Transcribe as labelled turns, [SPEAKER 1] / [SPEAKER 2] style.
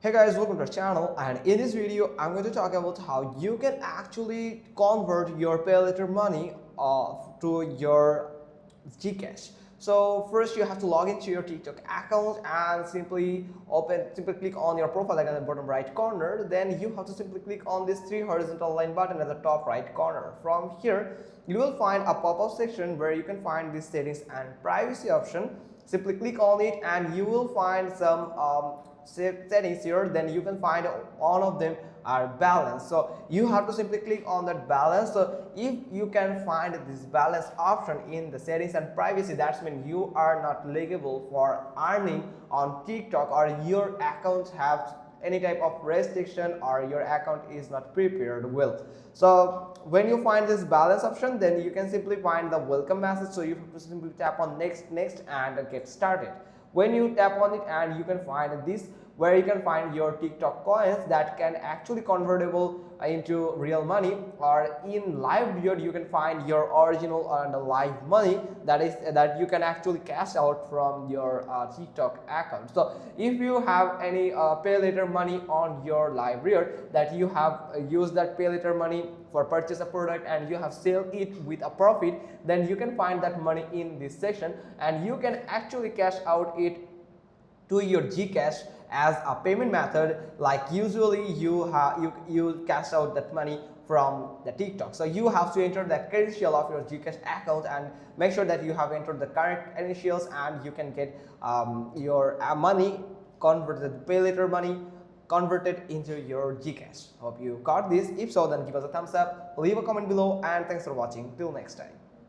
[SPEAKER 1] Hey guys, welcome to our channel, and in this video I'm going to talk about how you can actually convert your Paylater money to your Gcash. So first you have to log into your TikTok account and simply click on your profile icon at the bottom right corner. Then you have to simply click on this three horizontal line button at the top right corner. From here you will find a pop-up section where you can find this settings and privacy option. Simply click on it and you will find some settings here. Then you can find all of them are balanced, so you have to simply click on that balance. So if you can find this balance option in the settings and privacy, that's mean you are not eligible for earning on TikTok, or your account have any type of restriction, or your account is not prepared well. So when you find this balance option, then you can simply find the welcome message. So you have to simply tap on next and get started. When you tap on it, and you can find this where you can find your TikTok coins that can actually convertible into real money, or in live period you can find your original and live money that you can actually cash out from your TikTok account. So if you have any Paylater money on your live period, that you have used that Paylater money for purchase a product and you have sold it with a profit, then you can find that money in this section and you can actually cash out it to your Gcash as a payment method. Like usually you cash out that money from the TikTok. So you have to enter the credential of your Gcash account and make sure that you have entered the correct initials, and you can get your money converted, pay later money converted into your Gcash. Hope you got this. If so, then give us a thumbs up, leave a comment below, and thanks for watching. Till next time.